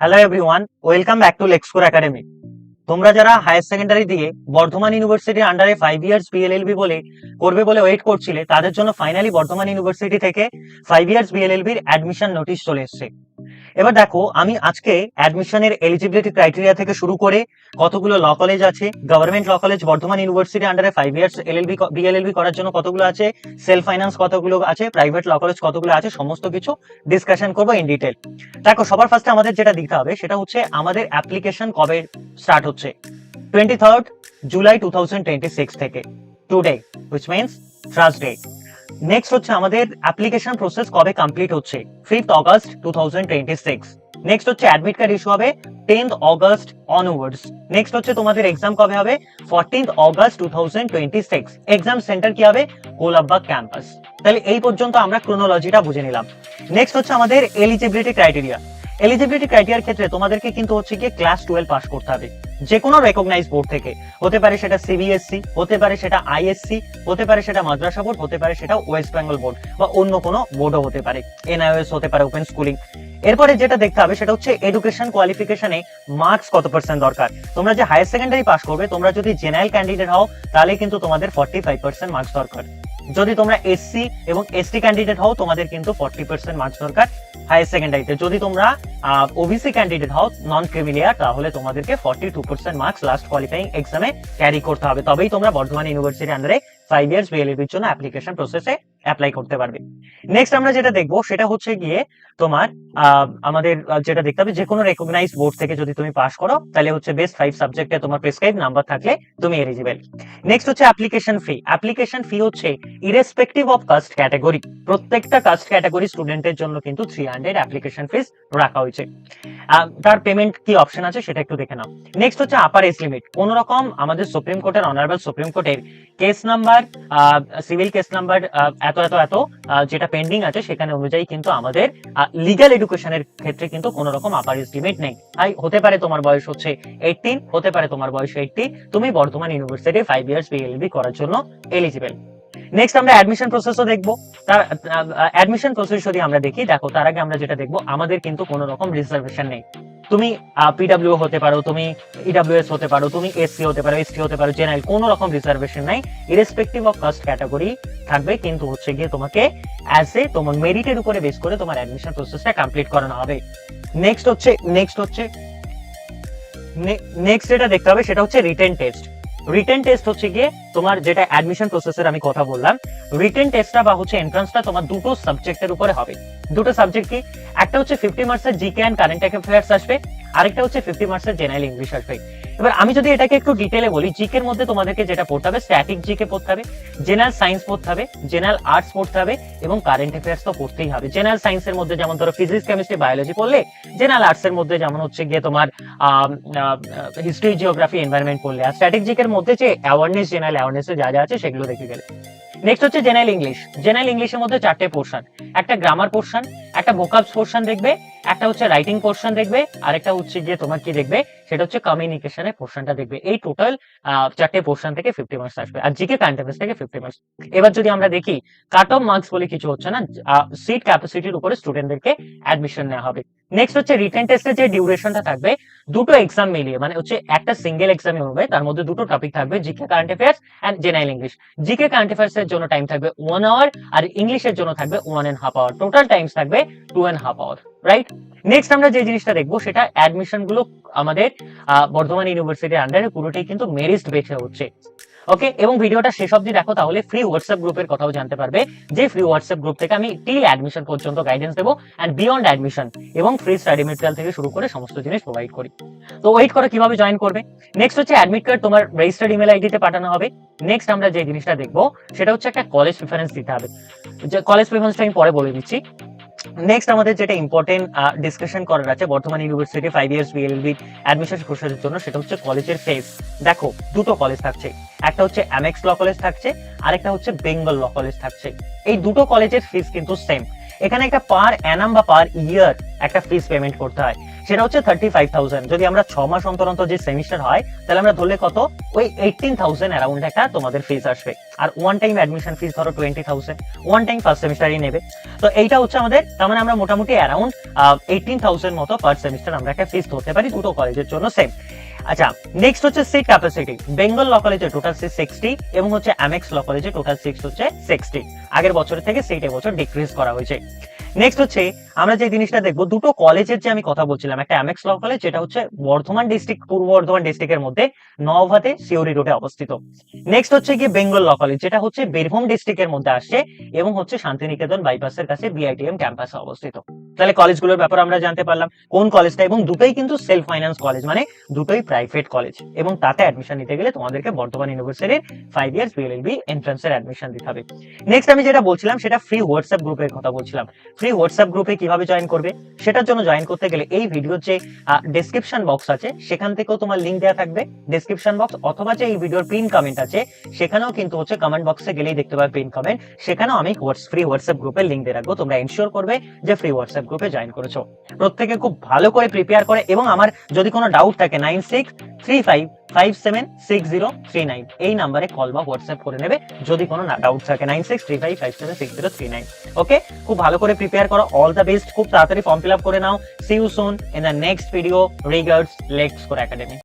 Hello everyone, welcome back to Lexcore academy. তোমরা যারা higher secondary দিয়ে বর্ধমান ইউনিভার্সিটির আন্ডারে 5 ইয়ার্স বিএলএলবি করবে বলে ওয়েট করছিলে, তাদের জন্য ফাইনালি বর্ধমান ইউনিভার্সিটি থেকে 5 ইয়ার্স বিএলএলবির অ্যাডমিশন নোটিশ চলে এসেছে। এবার দেখো, আমি আজকে অ্যাডমিশনের এলিজিবিলিটি ক্রাইটেরিয়া থেকে শুরু করে কতগুলো ল কলেজ আছে, government law college Bardhaman university আন্ডারে 5 ইয়ার্স বিএলএলবি করার জন্য কতগুলো আছে, সেলফ ফাইন্যান্স কতগুলো আছে, প্রাইভেট ল কলেজ কতগুলো আছে, সমস্ত কিছু ডিসকাশন করবো ইন ডিটেল। দেখো, সবার ফার্স্টে আমাদের যেটা দিতে হবে সেটা হচ্ছে আমাদের অ্যাপ্লিকেশন কবে স্টার্ট হচ্ছে। 23rd জুলাই 2026 থেকে, today, which means Thursday. Next হচ্ছে আমাদের অ্যাপ্লিকেশন প্রসেস কবে কমপ্লিট হচ্ছে, 5th অগস্ট 2026। নেক্সট হচ্ছে অ্যাডমিট কার্ড ইস্যু হবে 10th অগস্ট অনওয়ার্ডস। নেক্সট হচ্ছে তোমাদের এক্সাম কবে হবে, 14th অগস্ট 2026। এক্সাম সেন্টার কি হবে, গোলাপবাগ ক্যাম্পাস। তাহলে এই পর্যন্ত আমরা ক্রোনোলজিটা বুঝে নিলাম। নেক্সট হচ্ছে আমাদের এলিজিবিলিটি ক্রাইটেরিয়া। এলিজিবিলিটি ক্রাইটেরিয়ার ক্ষেত্রে তোমাদেরকে কিন্তু হচ্ছে গিয়ে ক্লাস 12 পাস করতে হবে, যে কোনো রেকগনাইজ বোর্ড থেকে। হতে পারে সেটা সিবিএসসি, হতে পারে সেটা আইএসসি, হতে পারে সেটা মাদ্রাসা বোর্ড, হতে পারে সেটা ওয়েস্ট বেঙ্গল বোর্ড বা অন্য কোনো বোর্ডও হতে পারে, এনআইওএস হতে পারে, ওপেন স্কুলিং। এরপরে যেটা দেখতে হবে সেটা হচ্ছে এডুকেশন কোয়ালিফিকেশনে মার্কস কত পার্সেন্ট দরকার। তোমরা যে হায়ার সেকেন্ডারি পাস করবে, তোমরা যদি জেনারেল ক্যান্ডিডেট হও তাহলে কিন্তু তোমাদের 45% মার্কস দরকার। যদি তোমরা এসসি এবং এসটি ক্যান্ডিডেট হও তোমাদের কিন্তু 40% মার্কস দরকার হায়ার সেকেন্ডারিতে। যদি তোমরা ওবিসি ক্যান্ডিডেট হও, নন ক্রিমিলিয়ার, তাহলে তোমাদেরকে 42% মার্কস লাস্ট কোয়ালিফাইং এক্সামে ক্যারি করতে হবে, তবেই তোমরা বর্ধমান ইউনিভার্সিটির আন্ডারে 5 ইয়ার্স বিএলএলবির জন্য অ্যাপ্লিকেশন প্রসেসে অ্যাপ্লাই করতে পারবে। নেক্সট আমরা যেটা দেখবো সেটা হচ্ছে গিয়ে তোমার আমাদের যেটা দেখতে হবে, যে কোনো রেকগনাইজড বোর্ড থেকে যদি তুমি পাস করো তাহলে হচ্ছে বেস্ট 5 সাবজেক্টে তোমার প্রেসক্রাইব নাম্বার থাকলে তুমি এলিজিবল। নেক্সট হচ্ছে অ্যাপ্লিকেশন ফি। অ্যাপ্লিকেশন ফি হচ্ছে ইরেসপেক্টিভ অফ কাস্ট ক্যাটাগরি, প্রত্যেকটা কাস্ট ক্যাটাগরি স্টুডেন্টের জন্য কিন্তু 300 অ্যাপ্লিকেশন ফিস রাখা হয়েছে। তার পেমেন্ট কি অপশন আছে সেটা একটু দেখে নাও। নেক্সট হচ্ছে আপার এজ লিমিট। কোন রকম আমাদের সুপ্রিম কোর্টের অনারেবল সুপ্রিম কোর্টের case number, civil case number এত এত এত যেটা পেন্ডিং আছে সেখানে অনুযায়ী কিন্তু আমাদের লিগ্যাল এডুকেশনের ক্ষেত্রে কিন্তু কোন রকম আপার এজ লিমিট নেই। তাই হতে পারে তোমার বয়স হচ্ছে 18, হতে পারে তোমার বয়স 80, তুমি বর্ধমান ইউনিভার্সিটি 5 ইয়ার্স বিএলএলবি করার জন্য এলিজিবল। নেক্সট আমরা অ্যাডমিশন প্রসেসও দেখবো। তার অ্যাডমিশন প্রসেস যদি আমরা দেখি, দেখো তার আগে আমরা যেটা দেখবো, আমাদের কিন্তু কোনো রকম রিজার্ভেশন নেই। তুমি পিডব্লিউ হতে পারো, তুমি ইডব্লিউএস হতে পারো, তুমি এসসি হতে পারো, এসটি হতে পারো, জেনারেল, কোনো রকম রিজার্ভেশন নাই। ইরেসপেক্টিভ অফ কাস্ট ক্যাটাগরি থাকবে, কিন্তু হচ্ছে গিয়ে তোমাকে অ্যাজ এ তোমার মেরিটের উপরে বেস করে তোমার অ্যাডমিশন প্রসেসটা কমপ্লিট করানো হবে। নেক্সট যেটা দেখতে হবে সেটা হচ্ছে রিটেন টেস্ট। রিটেন টেস্ট হচ্ছে গিয়ে তোমার যেটা অ্যাডমিশন প্রসেসের আমি কথা বললাম, রিটেন টেস্টটা বা হচ্ছে এন্ট্রান্সটা তোমার দুটো সাবজেক্টের উপরে হবে। দুটো সাবজেক্ট কি, একটা হচ্ছে 50 মার্কসের জিকে এন্ড কারেন্ট অ্যাফেয়ার্স আসবে, আরেকটা হচ্ছে 50 মার্কসের জেনারেল ইংলিশ আসবে। এবার আমি যদি এটাকে একটু ডিটেলে বলি, জিকের মধ্যে তোমাদেরকে যেটা পড়তে হবে, স্ট্যাটিক জিকে পড়তে হবে, জেনারেল সায়েন্স পড়তে হবে, জেনারেল আর্টস পড়তে হবে এবং কারেন্ট অ্যাফেয়ার্স তো পড়তেই হবে। জেনারেল সায়েন্সের মধ্যে যেমন ধরো ফিজিক্স, কেমিস্ট্রি, বায়োলজি পড়লে, জেনারেল আর্টস এর মধ্যে যেমন হচ্ছে গিয়ে তোমার হিস্ট্রি, জিওগ্রাফি, এনভায়রনমেন্ট পড়লে, আর স্ট্যাটিক জিকের মধ্যে যে অ্যাওয়ারনেস, জেনারেল অ্যাওয়ারনেসে যা যা আছে সেগুলো দেখে গেলে। নেক্সট হচ্ছে জেনারেল ইংলিশ। জেনারেল ইংলিশের মধ্যে 4টে পোর্শন, একটা গ্রামার পোর্শন, একটা ভোকাবস পোর্শন দেখবে, একটা হচ্ছে রাইটিং পোর্শন দেখবে, আর একটা হচ্ছে গিয়ে তোমার কি দেখবে সেটা হচ্ছে কমিউনিকেশনের পোর্শনটা দেখবে। এই টোটাল 4টে পোর্শন থেকে 50 মার্কস আসবে, আর জিকে কারেন্ট অ্যাফেয়ার্স থেকে 50 মার্কস। এবার যদি আমরা দেখি, কাট অফ মার্কস বলে কিছু হচ্ছে না, সিট ক্যাপাসিটির উপরে স্টুডেন্টদেরকে অ্যাডমিশন নেওয়া হবে। নেক্সট হচ্ছে রিটেন টেস্টের যে ডিউরেশনটা থাকবে, দুটো এক্সাম মিলিয়ে, মানে হচ্ছে একটা সিঙ্গেল এক্সামে হবে, তার মধ্যে দুটো টপিক থাকবে, GK current affairs and general English. GK current affairs এর জন্য টাইম থাকবে 1 আওয়ার, আর ইংলিশের জন্য থাকবে 1.5 আওয়ার। টোটাল টাইমস থাকবে 2.5 আওয়ার, রাইট? নেক্সট আমরা যে জিনিসটা দেখবো সেটা অ্যাডমিশন গুলো আমাদের বর্ধমান ইউনিভার্সিটির আন্ডারে পুরোটাই কিন্তু মেরিট বেসে হচ্ছে। ওকে, এবং ভিডিওটা শেষ অবধি দেখো, তাহলে ফ্রি হোয়াটসঅ্যাপ গ্রুপের কথাও জানতে পারবে, যে ফ্রি হোয়াটসঅ্যাপ গ্রুপ থেকে আমি টিল অ্যাডমিশন পর্যন্ত গাইডেন্স দেবো এন্ড বিয়ন্ড অ্যাডমিশন, এবং ফ্রি স্টাডি মেটেরিয়াল থেকে শুরু করে সমস্ত জিনিস প্রোভাইড করি। তো ওয়েট করো কিভাবে জয়েন করবে। নেক্সট হচ্ছে অ্যাডমিট কার্ড তোমার রেজিস্টার্ড ইমেল আইডিতে পাঠানো হবে। নেক্সট আমরা যে জিনিসটা দেখবো সেটা হচ্ছে একটা কলেজ প্রেফারেন্স দিতে হবে, যে কলেজ প্রেফারেন্সটা আমি পরে বলে দিচ্ছি। নেক্সট আমাদের যেটা ইম্পর্টেন্ট ডিসকাশন করার আছে বর্ধমান ইউনিভার্সিটি 5 ইয়ার্স বিএলএলবি অ্যাডমিশন প্রসেসের জন্য, সেটা হচ্ছে কলেজের ফিস। দেখো, দুটো কলেজ থাকছে, একটা হচ্ছে এমএক্স ল কলেজ থাকছে, আরেকটা হচ্ছে বেঙ্গল ল কলেজ থাকছে। এই দুটো কলেজের ফিস কিন্তু সেম। এখানে একটা পার অ্যানাম বা পার ইয়ার একটা ফিস পেমেন্ট করতে হয়, সেটা হচ্ছে 35,000। যদি আমরা 6 মাস অন্তর অন্তর যে সেমিস্টার হয় তাহলে আমরা ধরলে কত, ওই 18,000 অ্যারাউন্ড একটা তোমাদের ফিস আসবে। আর ওয়ান টাইম অ্যাডমিশন ফিস ধরো 20,000, ওয়ান টাইম ফার্স্ট সেমিস্টারই নেবে। তো এইটা হচ্ছে আমাদের, তার মানে আমরা মোটামুটি অ্যারাউন্ড 18,000 মতো পার সেমিস্টার আমরা একটা ফিস ধরতে পারি, দুটো কলেজের জন্য সেম। আচ্ছা, নেক্সট হচ্ছে সিট ক্যাপাসিটি। বেঙ্গল ল কলেজে টোটাল সিট 60 এবং হচ্ছে অ্যামেক্স ল কলেজে টোটাল সিট হচ্ছে 60। আগের বছরের থেকে সিট এবছর ডিক্রিজ করা হয়েছে। নেক্সট হচ্ছে আমরা যে জিনিসটা দেখবো, দুটো কলেজের যে আমি কথা বলছিলাম, একটা অ্যামেক্স ল কলেজ যেটা হচ্ছে বর্ধমান ডিস্ট্রিক্ট, পূর্ব বর্ধমান ডিস্ট্রিক্টের মধ্যে নওভাতে সিওড়ি রোডে অবস্থিত। নেক্সট হচ্ছে গিয়ে বেঙ্গল ল কলেজ, যেটা হচ্ছে বীরভূম ডিস্ট্রিক্টের মধ্যে আসছে এবং হচ্ছে শান্তিনিকেতন বাইপাসের কাছে বিআইটিএম ক্যাম্পাসে অবস্থিত। তাহলে কলেজগুলোর ব্যাপারে আমরা জানতে পারলাম কোন কলেজটা, এবং দুটোই কিন্তু সেলফ ফাইন্যান্স কলেজ, মানে দুটোই প্রাইভেট কলেজ, এবং তাতে অ্যাডমিশন নিতে গেলে তোমাদেরকে বর্ধমান ইউনিভার্সিটির 5 ইয়ার্স বিএলএলবি এন্ট্রান্সের অ্যাডমিশন দিতে হবে। নেক্সট আমি যেটা বলছিলাম সেটা ফ্রি হোয়াটসঅ্যাপ গ্রুপের কথা বলছিলাম। ফ্রি হোয়াটসঅ্যাপ গ্রুপে কিভাবে জয়েন করবে, সেটার জন্য জয়েন করতে গেলে এই ভিডিওর যে ডেসক্রিপশন বক্স আছে সেখান থেকেও তোমার লিংক দেওয়া থাকবে, ডেসক্রিপশন বক্স, অথবা যে এই ভিডিওর পিন কমেন্ট আছে সেখানেও কিন্তু হচ্ছে কমেন্ট বক্সে গেলেই দেখতে পাবে পিন কমেন্ট, সেখানেও আমি ফ্রি হোয়াটসঅ্যাপ গ্রুপের লিংক দিয়ে রাখবো। তোমরা এনশিওর করবে যে ফ্রি হোয়াটসঅ্যাপ গ্রুপে জয়েন করেছো। প্রত্যেকে খুব ভালো করে প্রিপেয়ার করে, এবং আমার যদি কোনো ডাউট থাকে 9635576039 এই নাম্বারে কল বা হোয়াটসঅ্যাপ করে নেবে যদি কোনো ডাউট থাকে, 9635576039। ওকে, খুব ভালো করে প্রিপেয়ার করো। অল দ্য বেস্ট, খুব তাড়াতাড়ি ফর্ম ফিল আপ করে নাও। See you soon in the next video. Regards, let's score academy.